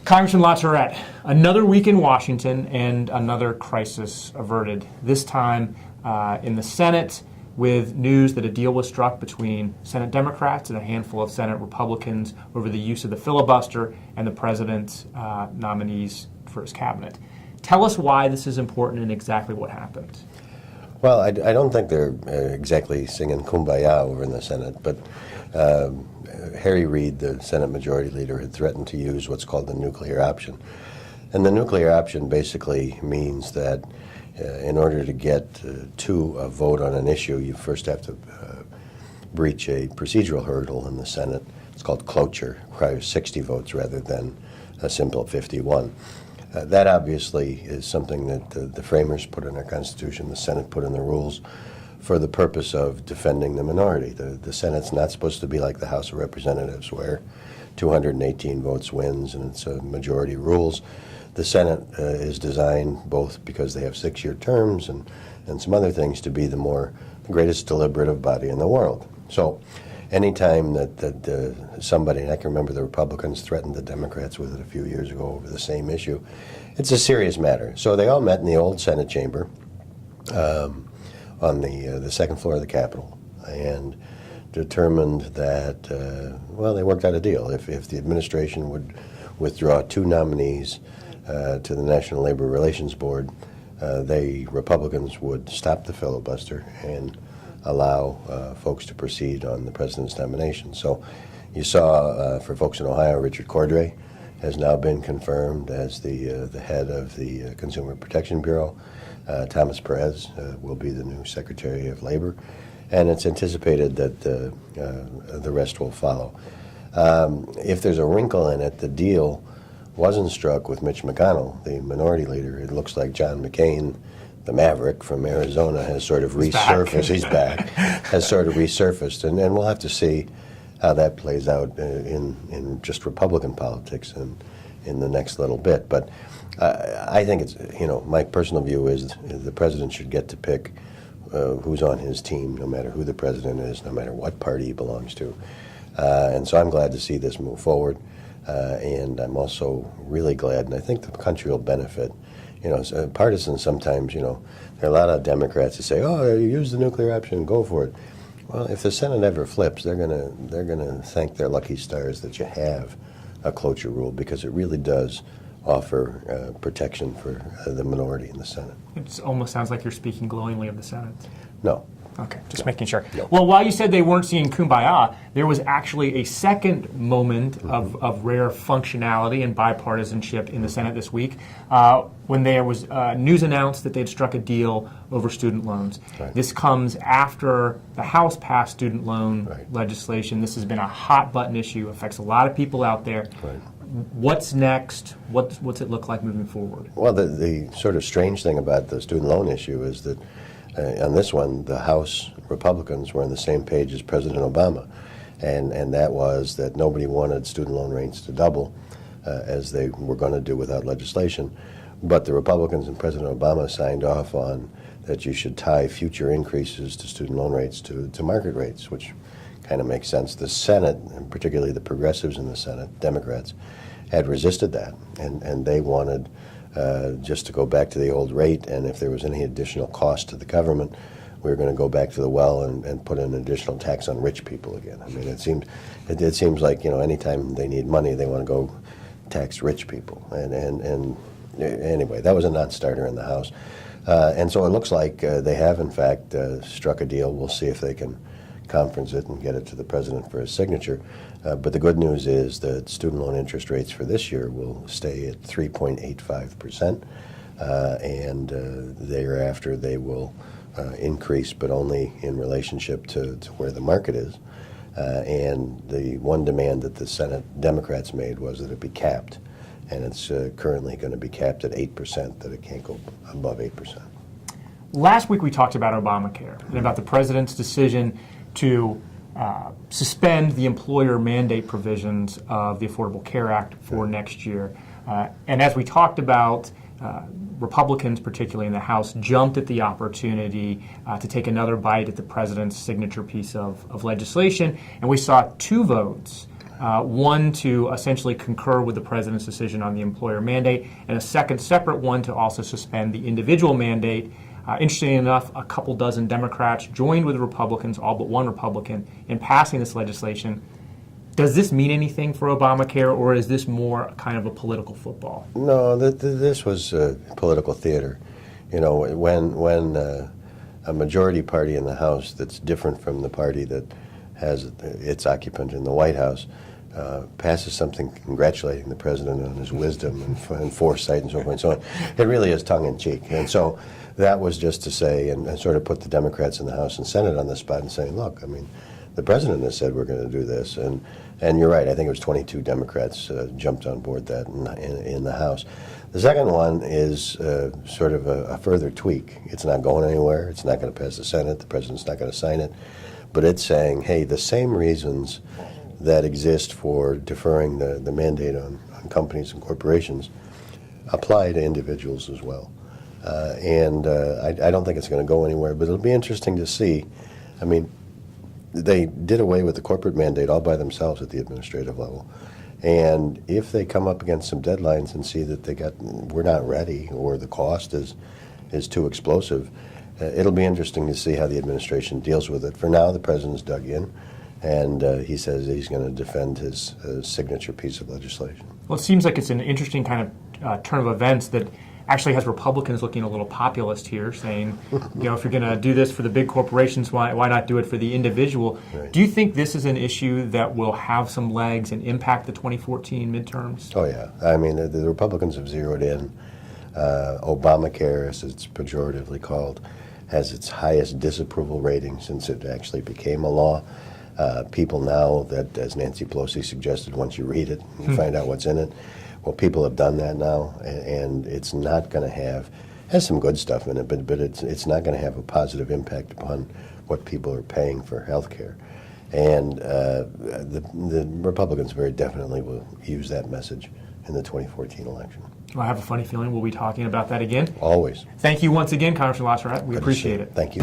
Congressman LaTourette, another week in Washington and another crisis averted, this time in the Senate with news that a deal was struck between Senate Democrats and a handful of Senate Republicans over the use of the filibuster and the president's nominees for his cabinet. Tell us why this is important and exactly what happened. Well, I don't think they're exactly singing Kumbaya over in the Senate, but Harry Reid, the Senate Majority Leader, had threatened to use what's called the nuclear option. And the nuclear option basically means that in order to get to a vote on an issue, you first have to breach a procedural hurdle in the Senate. It's called cloture. It requires 60 votes rather than a simple 51. That obviously is something that the framers put in our Constitution, the Senate put in the rules, for the purpose of defending the minority. The Senate's not supposed to be like the House of Representatives, where 218 votes wins and it's a majority rules. The Senate is designed, both because they have 6-year terms and some other things, to be the greatest deliberative body in the world. So anytime that somebody, and I can remember the Republicans threatened the Democrats with it a few years ago over the same issue, it's a serious matter. So they all met in the old Senate chamber on the second floor of the Capitol and determined that, well, they worked out a deal. If the administration would withdraw 2 nominees to the National Labor Relations Board, Republicans would stop the filibuster and allow folks to proceed on the president's nomination. So you saw, for folks in Ohio, Richard Cordray has now been confirmed as the head of the Consumer Protection Bureau. Thomas Perez will be the new Secretary of Labor, and it's anticipated that the rest will follow. If there's a wrinkle in it, the deal wasn't struck with Mitch McDonald, the minority leader. It looks like John McCain, the maverick from Arizona, has sort of resurfaced. He's back. Has sort of resurfaced, and we'll have to see how that plays out in just Republican politics and in the next little bit. But I think it's, my personal view is the president should get to pick who's on his team, no matter who the president is, no matter what party he belongs to. And so I'm glad to see this move forward. And I'm also really glad, and I think the country will benefit. Partisans sometimes, there are a lot of Democrats that say, "Oh, you use the nuclear option, go for it." Well, if the Senate ever flips, they're gonna thank their lucky stars that you have a cloture rule, because it really does offer protection for the minority in the Senate. It almost sounds like you're speaking glowingly of the Senate. No. Okay, just making sure. No. Well, while you said they weren't seeing Kumbaya, there was actually a second moment of rare functionality and bipartisanship in the Senate this week when there was news announced that they'd struck a deal over student loans. Right. This comes after the House passed student loan legislation. This has been a hot button issue, affects a lot of people out there. Right. What's next? What's it look like moving forward? Well, the sort of strange thing about the student loan issue is that on this one, the House Republicans were on the same page as President Obama, and that was that nobody wanted student loan rates to double, as they were going to do without legislation. But the Republicans and President Obama signed off on that you should tie future increases to student loan rates to market rates, which kind of makes sense. The Senate, and particularly the progressives in the Senate, Democrats, had resisted that, and they wanted just to go back to the old rate, and if there was any additional cost to the government, we were going to go back to the well and put an additional tax on rich people again. I mean, it seems like, anytime they need money, they want to go tax rich people. And anyway, that was a non-starter in the House. And so it looks like they have, in fact, struck a deal. We'll see if they can conference it and get it to the president for his signature. But the good news is that student loan interest rates for this year will stay at 3.85%, and thereafter they will increase, but only in relationship to where the market is. And the one demand that the Senate Democrats made was that it be capped, and it's currently going to be capped at 8%, that it can't go above 8%. Last week we talked about Obamacare and about the president's decision to suspend the employer mandate provisions of the Affordable Care Act for next year. And as we talked about, Republicans, particularly in the House, jumped at the opportunity to take another bite at the president's signature piece of legislation. And we saw 2 votes One to essentially concur with the president's decision on the employer mandate, and a second separate one to also suspend the individual mandate. Interestingly enough, a couple dozen Democrats joined with the Republicans, all but one Republican, in passing this legislation. Does this mean anything for Obamacare, or is this more kind of a political football? No, this was political theater. You know, when a majority party in the House that's different from the party that has its occupant in the White House passes something congratulating the president on his wisdom and foresight and so forth and so on, it really is tongue-in-cheek. And so that was just to say and sort of put the Democrats in the House and Senate on the spot and saying, look, I mean, the president has said we're going to do this. And you're right, I think it was 22 Democrats jumped on board that in the House. The second one is sort of a further tweak. It's not going anywhere. It's not going to pass the Senate. The president's not going to sign it. But it's saying, hey, the same reasons that exist for deferring the mandate on companies and corporations apply to individuals as well. I don't think it's going to go anywhere, but it'll be interesting to see. I mean, they did away with the corporate mandate all by themselves at the administrative level. And if they come up against some deadlines and see that we're not ready or the cost is too explosive, it'll be interesting to see how the administration deals with it. For now, the president's dug in, and he says he's going to defend his signature piece of legislation. Well, it seems like it's an interesting kind of turn of events that actually has Republicans looking a little populist here, saying, you know, if you're going to do this for the big corporations, why not do it for the individual? Right. Do you think this is an issue that will have some legs and impact the 2014 midterms? Oh, yeah. I mean, the Republicans have zeroed in. Obamacare, as it's pejoratively called, has its highest disapproval rating since it actually became a law. People now that, as Nancy Pelosi suggested, once you read it, you find out what's in it. Well, people have done that now, and it's not going to has some good stuff in it, but it's not going to have a positive impact upon what people are paying for health care. And the Republicans very definitely will use that message in the 2014 election. Well, I have a funny feeling we'll be talking about that again. Always. Thank you once again, Congressman Lasserat. We appreciate it. Thank you.